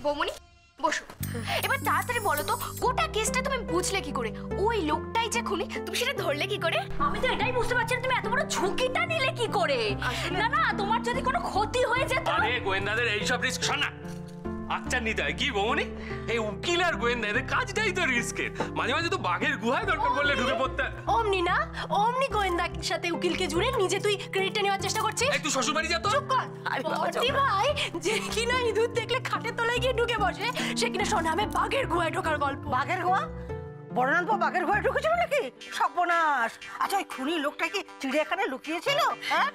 বৌমনি বসো। এবার তাড়াতাড়ি বলো তো গোটা কেসটা তুমি বুঝলে কি করে? ওই লোকটাই যে খুনি, তুমি সেটা ধরলে কি করে? আমি তো এটাই বুঝতে পারছি না তুমি এত বড় ঝুঁকিটা নিলে কি করে। না না, তোমার যদি কোনো ক্ষতি হয়ে যেত। আরে গোয়েন্দাদের এইসব রিস্ক শোনা আচ্ছা নিতে হয় কি বৌমনি? এই উকিল আর গোয়েন্দা এদের কাজটাই তো রিস্কের। মাঝে মাঝে তো বাঘের গুহায় দরকার পড়লে ঢুকে পড়তে। অমনি না, অমনি গোয়েন্দার সাথে উকিলকে জুড়ে নিজে তুই ক্রেডিটটা নেওয়ার চেষ্টা করছিস। এই তুই শ্বশুর বাড়ি যা তো। চুপ কর। বড়দি ভাই যে কিনা ইঁদুর দেখলে খাটের তলায় গিয়ে ঢুকে বসে, সে কিনা সোনামে বাঘের গুহায় ঢোকার গল্প। বাঘের গোয়া? বড়নাথ বাঘের ঘরে ঢুকেছিল নাকি? সর্বনাশ! আচ্ছা ওই খুনি লোকটা কি চিড়িয়াখানায় লুকিয়েছিল? হ্যাঁ,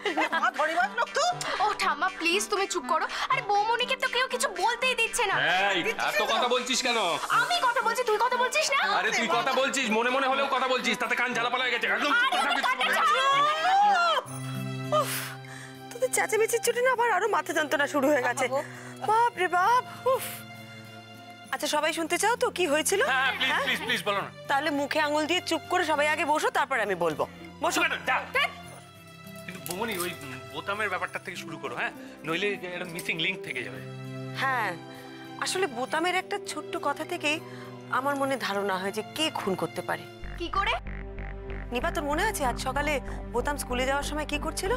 ধরিবাজ লোক তো। ও ঠাম্মা প্লিজ তুমি চুপ করো। আরে বৌমনিকে তো কেউ কিছু বলতেই দিচ্ছে না। এই এত কথা বলছিস কেন? আমি কথা বলছি, তুই কথা বলছিস না? আরে তুই কথা বলছিস, মনে মনে হলেও কথা বলছিস, তাতে কান ঝালাপালা হয়ে গেছে। একদম উফ, তোদের চেঁচামেচির জন্য না আবার আরো মাথা যন্ত্রণা শুরু হয়ে গেছে। বাপ রে বাপ। উফ। আচ্ছা সবাই শুনতে চাও তো কি হয়েছিল? হ্যাঁ প্লিজ প্লিজ প্লিজ বলো না। তাহলে মুখে আঙুল দিয়ে চুপ করে সবাই আগে বসো, তারপর আমি বলবো। বসো। কিন্তু বৌমনি ওই বোতামের ব্যাপারটা থেকে শুরু করো, হ্যাঁ, নইলে একটা মিসিং লিংক থেকে যাবে। হ্যাঁ, আসলে বোতামের একটা ছোট্ট কথা থেকেই আমার মনে ধারণা হয় যে কে খুন করতে পারে। কি করে? নিপা তোর মনে আছে আজ সকালে বোতাম স্কুলে যাওয়ার সময় কি করছিল?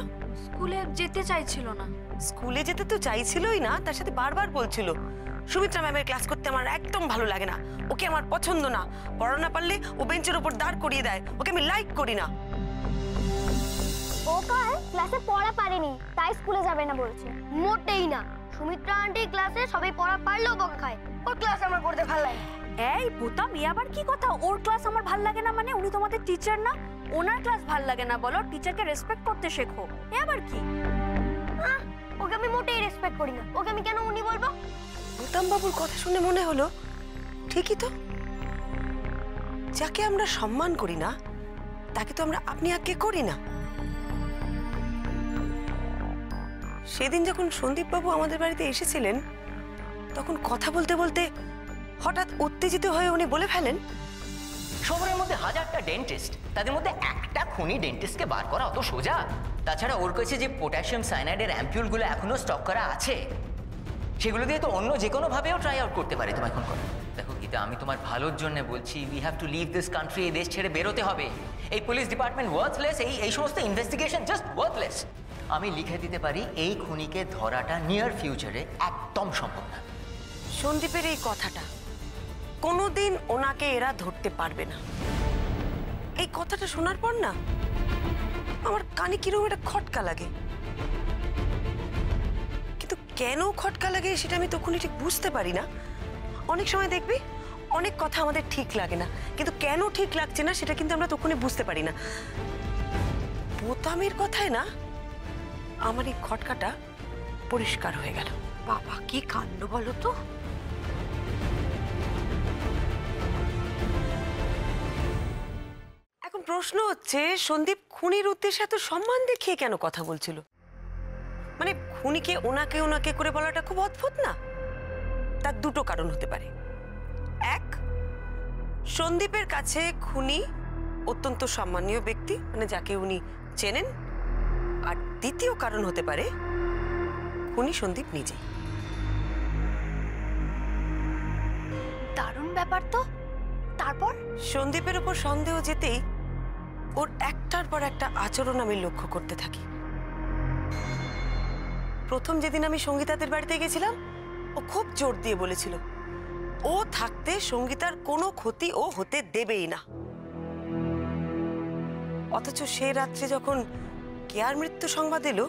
স্কুলে যেতে চাইছিল না। স্কুলে যেতে তো চাইছিলই না, তার সাথে বারবার বলছিল সুমিত্রা ম্যামের ক্লাস করতে আমার একদম ভালো লাগে না, ওকে আমার পছন্দ না, পড়া না পারলে ও বেঞ্চের উপর দাঁড় করিয়ে দেয়, ওকে আমি লাইক করি না। ও কাল ক্লাসে পড়া পারেনি তাই স্কুলে যাবে না বলছে। মোটেই না, সুমিত্রা আন্টি ক্লাসে সবাই পড়া পারলেও বকা খায়, ওর ক্লাস আমার করতে ভালো লাগে। এই বোতাম, এ আবার কি কথা? ওর ক্লাস আমার ভাল লাগে না মানে? উনি তোমাদের টিচার না? ওনার ক্লাস ভাল লাগে না বলো? টিচারকে রেসপেক্ট করতে শেখো। এ আবার কি? ওকে আমি মোটেই রেসপেক্ট করি না, ওকে আমি কেন উনি বলবো? বোতাম বাবুর কথা শুনে মনে হলো ঠিকই তো, যাকে আমরা সম্মান করি না তাকে তো আমরা আপনি আগে করি না। সেদিন যখন সন্দীপ বাবু আমাদের বাড়িতে এসেছিলেন তখন কথা বলতে বলতে হঠাৎ উত্তেজিত হয়ে উনি বলে ফেলেন, শহরের মধ্যে হাজারটা ডেন্টিস্ট, তাদের মধ্যে একটা খুনি ডেন্টিস্টকে বার করা অত সোজা? তাছাড়া ওর কাছে যে পটাশিয়াম সায়ানাইডের অ্যাম্পিউলগুলো এখনো স্টক করা আছে, সেগুলো দিয়ে তো অন্য যে কোনো ভাবেও ট্রাই আউট করতে পারে। তোমায় এখন করো। দেখো গীতা, আমি তোমার ভালোর জন্য বলছি, we have to leave this country. এই দেশ ছেড়ে বেরোতে হবে। এই পুলিশ ডিপার্টমেন্ট ওয়ার্থলেস, এই সমস্ত ইনভেস্টিগেশন জাস্ট ওয়ার্থলেস। আমি লিখে দিতে পারি এই খুনিকে ধরাটা নিয়ার ফিউচারে একদম সম্ভব না। সন্দীপের এই কথাটা কোনোদিন ওনাকে এরা ধরতে পারবে না, এই কথাটা শোনার পর না আমার কানে কিরকম একটা খটকা লাগে। কিন্তু কেন খটকা লাগে সেটা আমি তখনই ঠিক বুঝতে পারি না। অনেক সময় দেখবি অনেক কথা আমাদের ঠিক লাগে না, কিন্তু কেন ঠিক লাগছে না সেটা কিন্তু আমরা তখনই বুঝতে পারি না। বোতামের কথায় না আমার এই খটকাটা পরিষ্কার হয়ে গেল। বাবা কি কাণ্ড বলো তো। এখন প্রশ্ন হচ্ছে সন্দীপ খুনির উদ্দেশ্যে এত সম্মান দেখিয়ে কেন কথা বলছিল? মানে খুনিকে ওনাকে ওনাকে করে বলাটা খুব অদ্ভুত না? তার দুটো কারণ হতে পারে। এক, সন্দীপের কাছে খুনি অত্যন্ত সম্মানীয় ব্যক্তি, মানে যাকে উনি চেনেন। আর দ্বিতীয় কারণ হতে পারে খুনি সন্দীপ নিজে। দারুণ ব্যাপার তো। তারপর সন্দীপের উপর সন্দেহ যেতেই ওর একটার পর একটা আচরণ আমি লক্ষ্য করতে থাকি। প্রথম যেদিন আমি সঙ্গীতাদের বাড়িতে গেছিলাম ও খুব জোর দিয়ে বলেছিল ও থাকতে সঙ্গীতার কোনো ক্ষতি ও হতে দেবেই না। অথচ সে রাত্রে যখন কেয়ার মৃত্যু সংবাদ এলো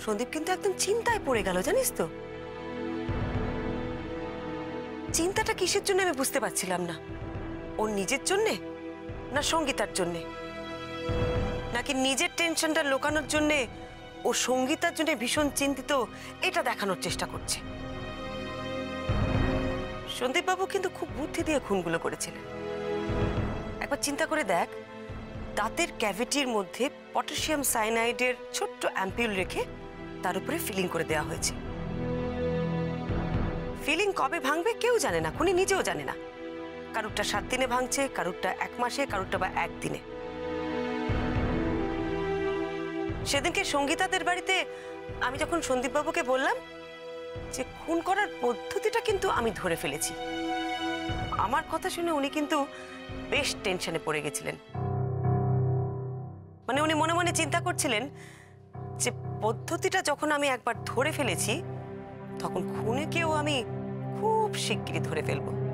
সন্দীপ কিন্তু একদম চিন্তায় পড়ে গেল, জানিস তো? চিন্তাটা কিসের জন্য আমি বুঝতে পারছিলাম না। ওর নিজের জন্যে না সঙ্গীতার জন্যে, নাকি নিজের টেনশনটা লোকানোর জন্যে ও সঙ্গীতার জন্য ভীষণ চিন্তিত এটা দেখানোর চেষ্টা করছে। সন্দীপ বাবু কিন্তু খুব বুদ্ধি দিয়ে খুনগুলো করেছিলেন। একবার চিন্তা করে দেখ, দাঁতের ক্যাভিটির মধ্যে পটাশিয়াম সায়ানাইডের ছোট্ট অ্যাম্পিউল রেখে তার উপরে ফিলিং করে দেওয়া হয়েছে। ফিলিং কবে ভাঙবে কেউ জানে না, খুনি নিজেও জানে না। কারুরটা 7 দিনে ভাঙছে, কারুরটা 1 মাসে, কারুরটা বা 1 দিনে। সেদিনকে সঙ্গীতাদের বাড়িতে আমি যখন সন্দীপ বাবুকে বললাম যে খুন করার পদ্ধতিটা কিন্তু আমি ধরে ফেলেছি। আমার কথা শুনে উনি কিন্তু বেশ টেনশনে পড়ে গেছিলেন। মানে উনি মনে মনে চিন্তা করছিলেন যে পদ্ধতিটা যখন আমি একবার ধরে ফেলেছি তখন খুনিকেও আমি খুব শিগগিরই ধরে ফেলবো।